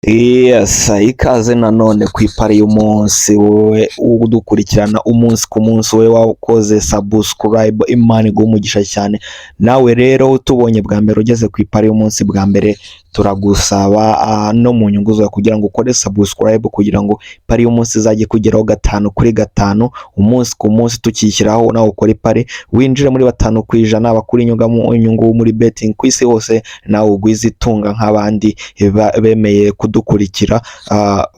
Yes, ikaze nanone ku ipari y'umunsi, wowe udukurikirana umunsi ku munsi, wowe wakoze subscribe, Imana iguhe umugisha cyane. Nawe rero utubonye bwa mbere ugeze ku ipari y'umunsi bwa mbere, turagusaba no mu nyungu zawe kugira ngo ukore subscribe kugira ngo ipari y'umunsi izajye kugeraho 5/5 umunsi ku munsi tukishyiraho, nawe ukora ipari winjire muri 5% abakuri inyungu muri betting ku isi hose, nawe ugwize itunga nk'abandi bemeye kudukurikira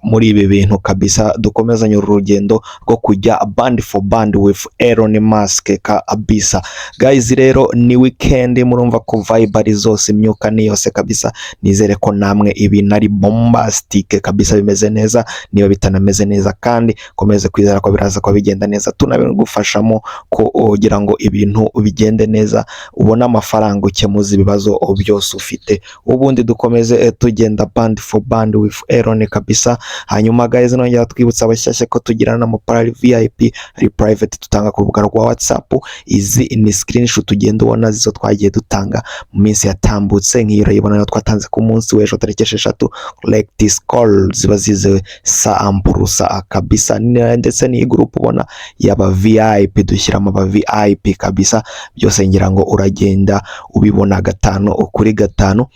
muri ibi bintu kabisa. Dukomezanye urugendo rwo kujya band for band with Elon Musk kabisa. Guys, rero ni weekend, murumva ko vibe ari zose, imyuka ni yose kabisa. Nizere ko namwe ibintu ari bombastic kabisa, bimeze neza. Niba bitanameze neza kandi komeze kwizera ko biraza ko bigenda neza, tunabigufashamo ko ugira ngo ibintu bigende neza, ubona amafaranga ukemuza ibibazo byose ufite. Ubundi dukomeze tugenda band for band with Elon kabisa. Hanyuma guys, nongera twibutsa abashyashya ko tugirana na Mopari VIP ari private tutanga ku rubuga rwa WhatsApp. Izi ni screenshot tugenda ubona zizo twagiye dutanga mu minsi yatambutse, nk'iyo urayibona twatanze ku munsi w'ejo tariki 6 collect this call, ziba zize sampurusa kabisa. Ndetse ni group ubona yaba VIP, dushyiramo aba VIP kabisa, byose ngira ngo uragenda ubibona 5/5.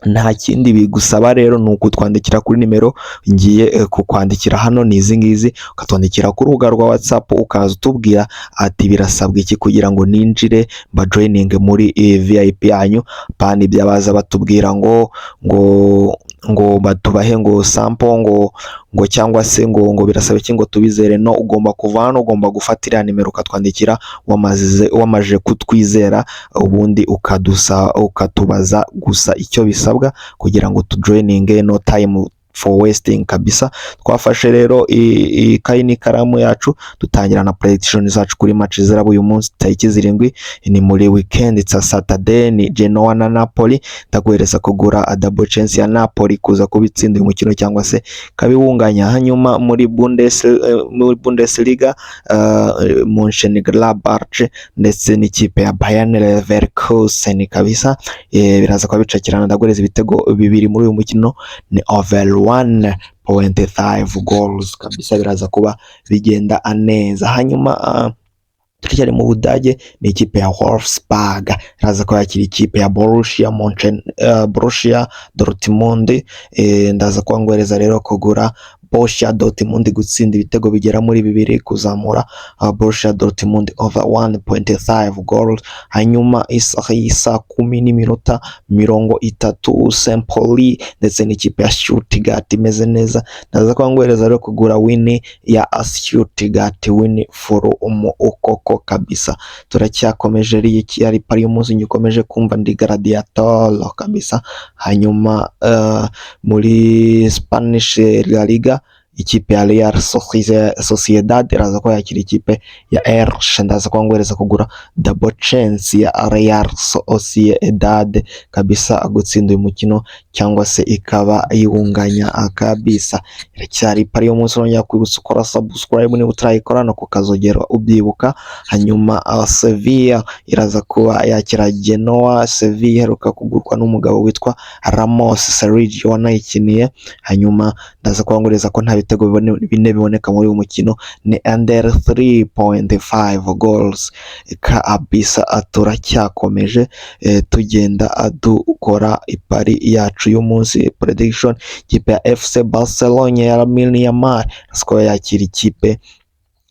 Nta kindi bigusaba rero ni ukutwandikira kuri nimero ngiye kukwandikira hano, ni izi ngizi, ukatwandikira ku rubuga rwa WhatsApp, ukaza utubwira ati birasabwa iki kugira ngo ninjire ba joining muri VIP yanyu. Pani byabaza batubwira ngo batubahe ngo sample ngo cyangwa se ngo birasaba iki ngo tubizere. No, ugomba kuva hano, ugomba gufatira nimero ukatwandikira wamaje kutwizera, ubundi ukatubaza gusa icyo bisabwa kugira ngo tujoininge. No time for wasting kabisa. Twafashe rero ikayi n'ikaramu yacu dutangira na prediction zacu kuri match ziraba uyu munsi tariki 7, ni muri weekend, it's a Saturday, ni Genoa na Napoli. Ndaguhereza kugura a double chance ya Napoli kuza kubitsinda uyu mukino cyangwa se kabiwunganya. Hanyuma muri Bundesliga, Mönchengladbach ndetse n'ikipe ya Bayern Leverkusen kabisa, biraza kwa bicakirana. Ndaguhereza ibitego 2 muri uyu mukino, ni over 1.5 goals kabisa, biraza kuba bigenda neza. Hanyuma tukijya mu Budage, ni ikipe ya Wolfsburg iraza ko yakira ikipe ya Borussia Dortmund. Ndaza kwangwereza rero kugura Borussia Dortmund gutsinda ibitego bigera muri 2, kuzamura Borussia Dortmund over 1.5 goals. Hanyuma isa 10:30 St. Pauli ndetse n'ikipe ya Stuttgart imeze neza. Ndaza kwangwereza rero kugura win ya Stuttgart, win for ukoko kabisa. Turacyakomeje ari pari y'umunsi, ngikomeje kumva ndi gladiator kabisa. Hanyuma muri Spanish La Liga, ikipe ya Real Sociedad iraza ko yakira ikipe ya Elche. Ndaza kwangwereza kugura double chance ya Real Sociedad kabisa gutsinda uyu mukino cyangwa se ikaba yiwunganya kabisa. Iracyari pari y'umunsi, nongera kwibutsa ukora subscribe niba utarayikora, no kukazogera ubyibuka. Hanyuma Sevilla iraza kuba yakira Genoa. Sevilla iheruka kugurwa n'umugabo witwa Ramos Sergio wanayikiniye. Hanyuma ndaza kwangwereza ko nta ibitego 4 biboneka muri uyu mukino, ni under 3.5 goals kabisa. Turacyakomeje tugenda dukora ipari yacu y'umunsi. Prediction, ikipe ya FC Barcelona ya Lamine Yamalsko yakira ikipe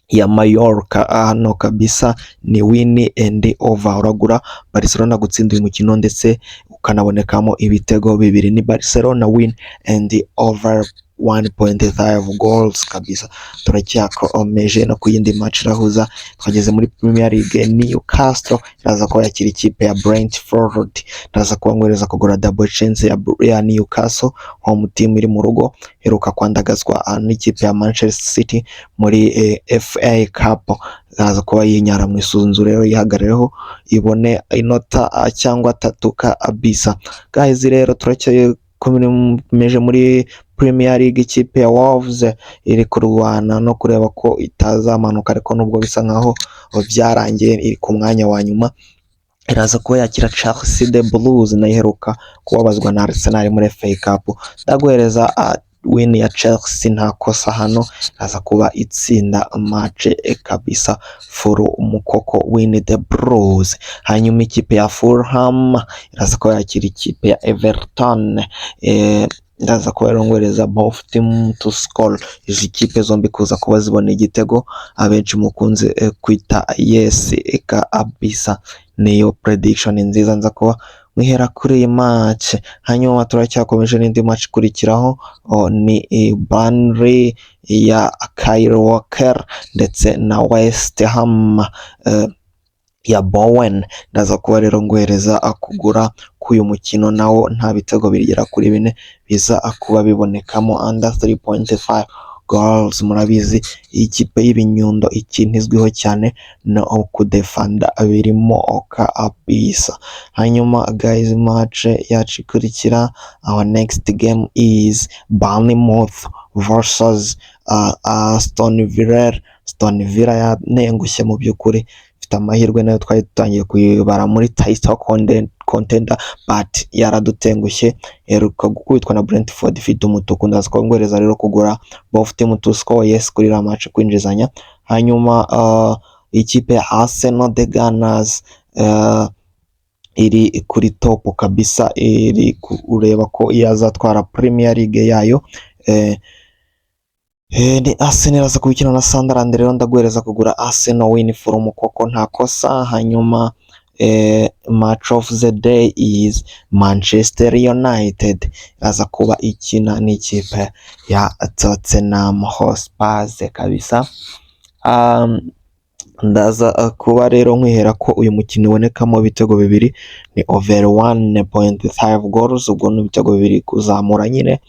ya Mallorca hano kabisa, ni win and over. Uragura Barcelona gutsinda uyu mukino ndetse ukanabonekamo ibitego 2, ni Barcelona win and over 1.5 goals kabisa. Turacyakomeje no kuyindi match rahuza, twageze muri Premier League. Newcastle iraza ko yakira ikipe ya Brentford. Ndaza kwangwereza kugura double chance ya Newcastle, home team iri mu rugo, heruka kwandagazwa n'ikipe ya Manchester City muri FA Cup. Iraza kuba yinyara mu isunzu rero yihagarareho ibone inota cyangwa 3 kabisa. Guys, rero turacyakomeje muri Premier League, ikipe ya Wolves iri kurwana no kureba ko itazamanuka, ariko nubwo bisa nkaho byarangiye iri ku mwanya wa nyuma. iraza kuba yakira Chelsea the Blues nayo iheruka kubabazwa na Arsenal muri FA Cup. Ndaguhereza win ya Chelsea nta kosa hano, iraza kuba itsinda match kabisa furu umukoko win the Blues. Hanyuma ikipe ya Fulham iraza kuba yakira ikipe ya Everton, ndaza kuba rongereza both team to score. Izi kipe zombi kuza kuba zibona igitego abenshi mukunze kwita yes kabisa, niyo prediction nziza nza kuba mwihera kuri iyi match. Hanyuma turacyakomeje n'indi match ikurikiraho, ni Burnley ya Kyle Walker ndetse na West Ham ya Bowen. Ndaza kuba rero nguhereza kugura k'uyu mukino nawo nta bitego bigera kuri 4 biza kuba bibonekamo under 3.5 goals. Murabizi ikipe y'ibinyundo ikintu izwiho cyane no kudefanda birimo kabisa. Hanyuma guys, match yacu ikurikira, our next game is Bournemouth versus Aston Villa. Aston Villa yanengushye mu by'ukuri, ifite amahirwe nayo twari dutangiye kuyibara muri title contender but yaradutengushye, heruka gukubitwa na Brentford ifite umutuku. Ndaza kongoreza rero kugura both team to score yes kuri la match kwinjizanya. Hanyuma ikipe ya Arsenal the Gunners iri kuri top kabisa, iri ureba ko yazatwara Premier League yayo. Ni Arsenal aza kubikina na Sunderland, rero ndaguhereza kugura Arsenal win from koko nta kosa. Hanyuma match of the day is Manchester United aza kuba ikina n'ikipe ya Tottenham Hotspur kabisa. Ndaza kuba rero nkwihera ko uyu mukino ubonekamo ibitego 2, ni over 1.5 goals, ubwo ni ibitego 2 kuzamura nyine.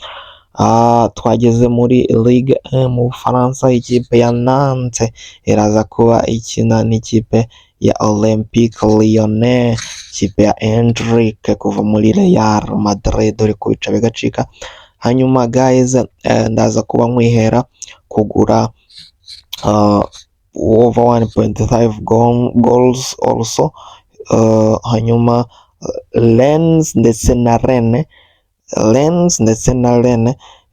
Twageze muri Ligue 1 mu Bufaransa, ikipe ya Nantes iraza kuba ikina n'ikipe ya Olympique Lyonnais, ikipe ya Enrique kuva muri Real Madrid uri kubica bigacika. Hanyuma guys, ndaza kuba nkwihera kugura over 1.5 goals also. Hanyuma Lens ndetse na Rennes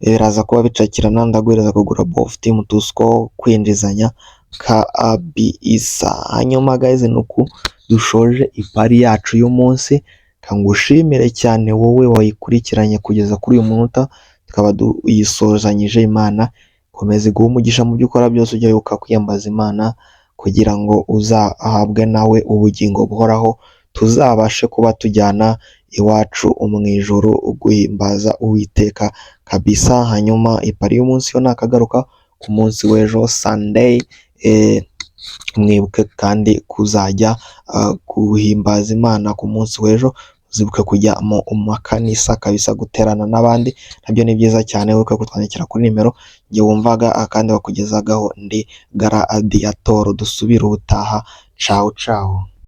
biraza kuba bicakirana, ndaguhereza kugura both team to score kwinjizanya kabisa. Hanyuma guys, nuko dushoje ipari yacu y'umunsi, kangushimire cyane wowe wayikurikiranye kugeza kuri uyu munota, tukaba duyisozanyije. Imana komeze guha umugisha mu byo ukora byose, ujya wibuka kwiyambaza Imana kugira ngo uzahabwe nawe ubugingo buhoraho, tuzabashe kuba tujyana iwacu mu ijuru guhimbaza Uwiteka kabisa. Hanyuma ipari y'umunsi yo nakagaruka ku munsi w'ejo Sunday, mwibuke kandi kuzajya guhimbaza Imana ku munsi w'ejo, uzibuke kujya mu makanisa kabisa guterana n'abandi, nabyo ni byiza cyane. Wibuke kutwandikira kuri nimero nge wumvaga kandi bakugezagaho. Ndi Garadiator, dusubire ubutaha. Ciao ciao.